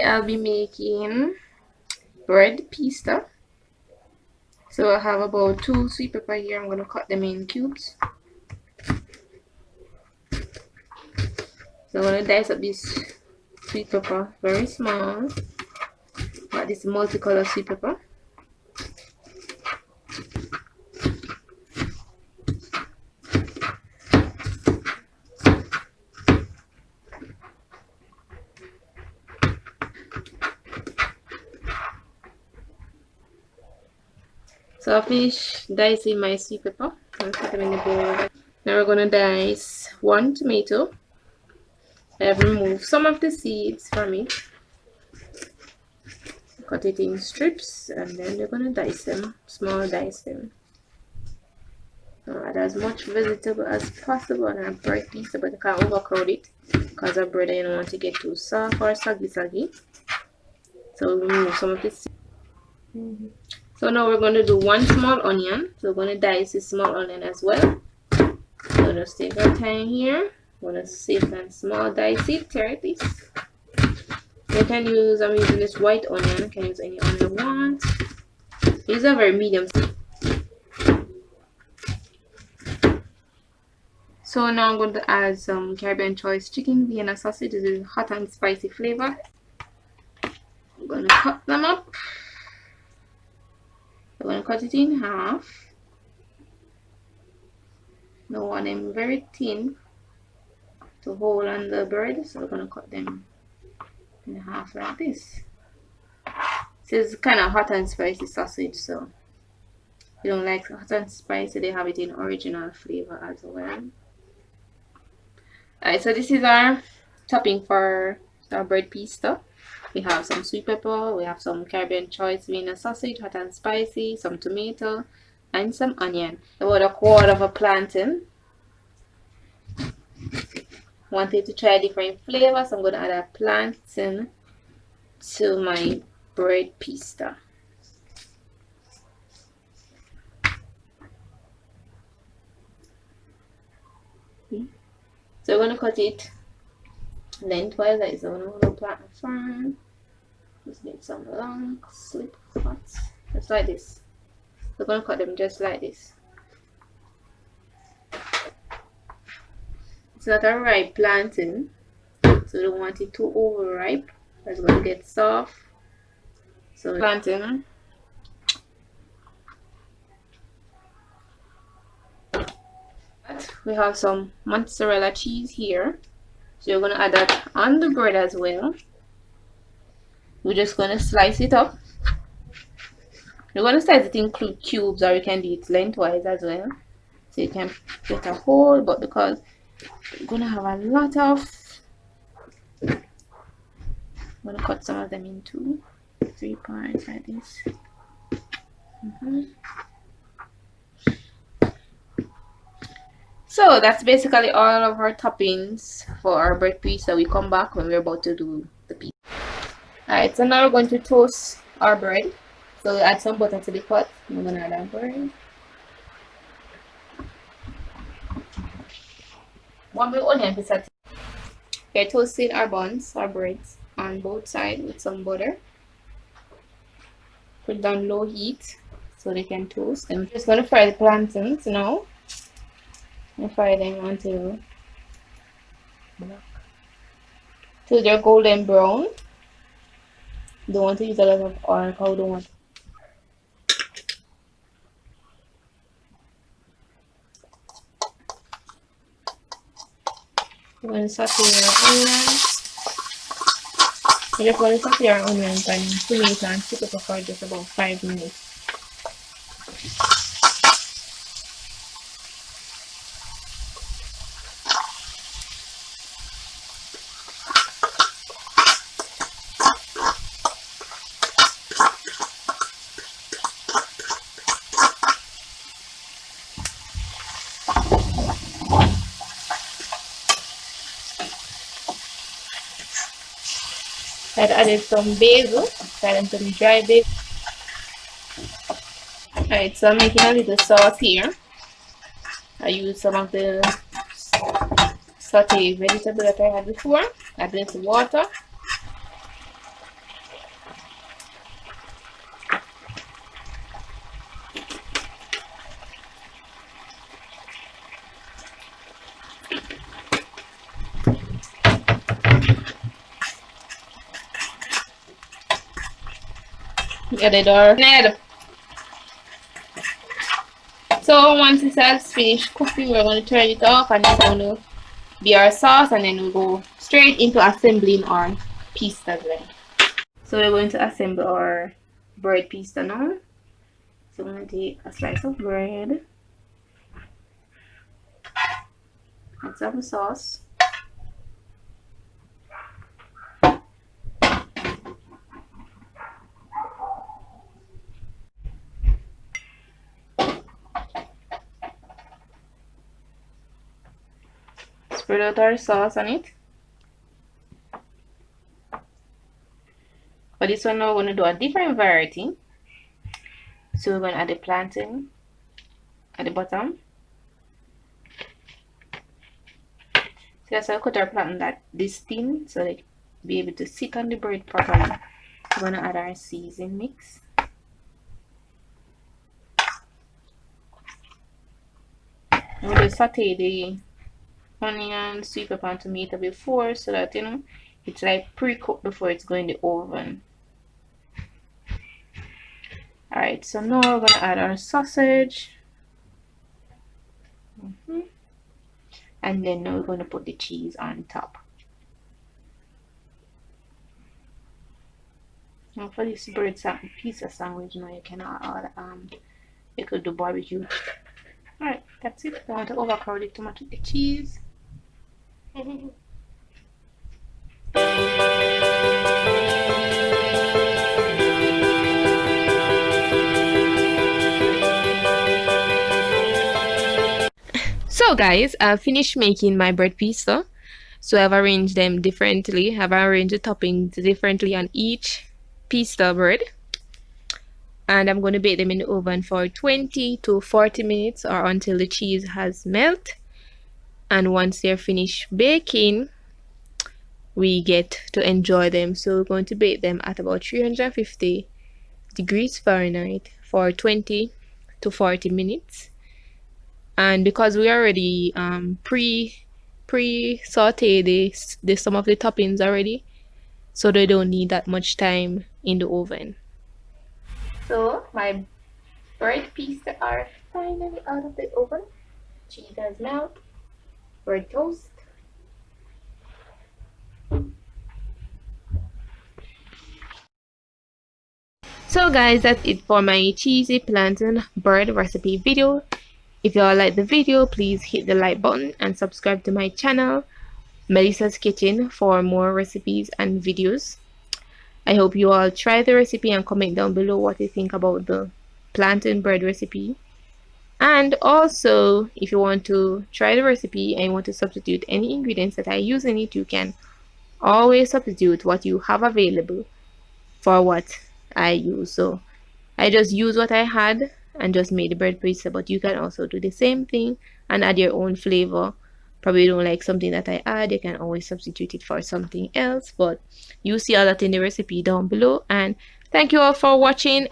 I'll be making bread pista. So I have about 2 sweet pepper here. I'm going to cut them in cubes. So I'm going to dice up this sweet pepper very small. Got this multicolored sweet pepper. So I finished dicing my sweet pepper. I'll put them in the bowl. Now we're gonna dice 1 tomato. I have removed some of the seeds from it. Cut it in strips, and then we're gonna dice them, small dice them. Add as much vegetable as possible on our bread pizza, but you can't overcrowd it because our bread I don't want to get too soft or soggy. So remove some of the seeds. So now we're going to do 1 small onion. So we're going to dice this small onion as well. So just take our time here. We're going to save and small dice it, tear it this. You can use, I'm using this white onion. You can use any onion you want. These are very medium. So now I'm going to add some Caribbean choice chicken Vienna sausage. This is hot and spicy flavor. I'm going to cut them up. I'm going to cut it in half. Now I want them very thin to hold on the bread, so we're going to cut them in half like this. This is kind of hot and spicy sausage, so if you don't like hot and spicy, they have it in original flavor as well. Alright, so this is our topping for our bread pista. We have some sweet pepper, we have some Caribbean choice Vienna sausage, hot and spicy, some tomato, and some onion. About 1/4 of a plantain. Wanted to try different flavors, so I'm going to add a plantain to my bread pista. So we're going to cut it lengthwise, like so. I'm going to plant a fern. Just need some long slip cuts, just like this. We're going to cut them just like this. It's not a ripe plantain, so we don't want it too overripe. It's going to get soft. So plantain. We have some mozzarella cheese here, so you're going to add that on the bread as well. We're just going to slice it up. You're going to slice it in cubes, or you can do it lengthwise as well, so you can get a whole, but because we're going to have a lot of, I'm going to cut some of them into 3 parts like this. So that's basically all of our toppings for our bread pizza. We come back when we're about to do the pizza. Alright, so now we're going to toast our bread. So we add some butter to the pot. I'm going to add our bread. 1 big onion pizza. We're toasting our buns, our breads, on both sides with some butter. Put down low heat so they can toast. I'm just going to fry the plantains now. And fry them until they're golden brown. Don't want to use a lot of oil because we don't want. We're going to saute our onions. We're just going to saute our onions and tomato and sweet pepper for just about 5 minutes. I added some basil, added some dry basil. Alright, so I'm making a little sauce here. I used some of the saute vegetable that I had before. Add a little water. Get it or Ned. So once it has finished cooking, we're going to turn it off and it's going to be our sauce, and then we'll go straight into assembling our pasta then. So we're going to assemble our bread pasta now. So I'm going to take a slice of bread, add some sauce, spread out our sauce on it. For this one, now we're going to do a different variety. So we're going to add the plantain at the bottom. So that's why I cut our plantain that this thin, so they be able to sit on the bread properly. We're going to add our seasoning mix. We're going to saute the onion, sweet pepper, and tomato before, so that, you know, it's like pre-cooked before it's going in the oven. Alright, so now we're going to add our sausage. And then now we're going to put the cheese on top. Now for this bread pizza sandwich, now you can add, you could do barbecue. Alright, that's it. Don't want to overcrowd it too much with the cheese. So guys, I've finished making my bread pizza. So I've arranged them differently. I've arranged the toppings differently on each pizza bread. And I'm going to bake them in the oven for 20 to 40 minutes or until the cheese has melted. And once they're finished baking, we get to enjoy them. So we're going to bake them at about 350 degrees Fahrenheit for 20 to 40 minutes. And because we already pre-saute some of the toppings already, so they don't need that much time in the oven. So my bread pieces are finally out of the oven. Cheese has melted. Bread toast. So guys, that's it for my cheesy plantain bread recipe video. If you all like the video, please hit the like button and subscribe to my channel, Melissa's Kitchen, for more recipes and videos. I hope you all try the recipe and comment down below what you think about the plantain bread recipe. And also, if you want to try the recipe and you want to substitute any ingredients that I use in it, you can always substitute what you have available for what I use. So I just use what I had and just made the bread pizza, but you can also do the same thing and add your own flavor. Probably don't like something that I add, you can always substitute it for something else, but you see all that in the recipe down below. And thank you all for watching.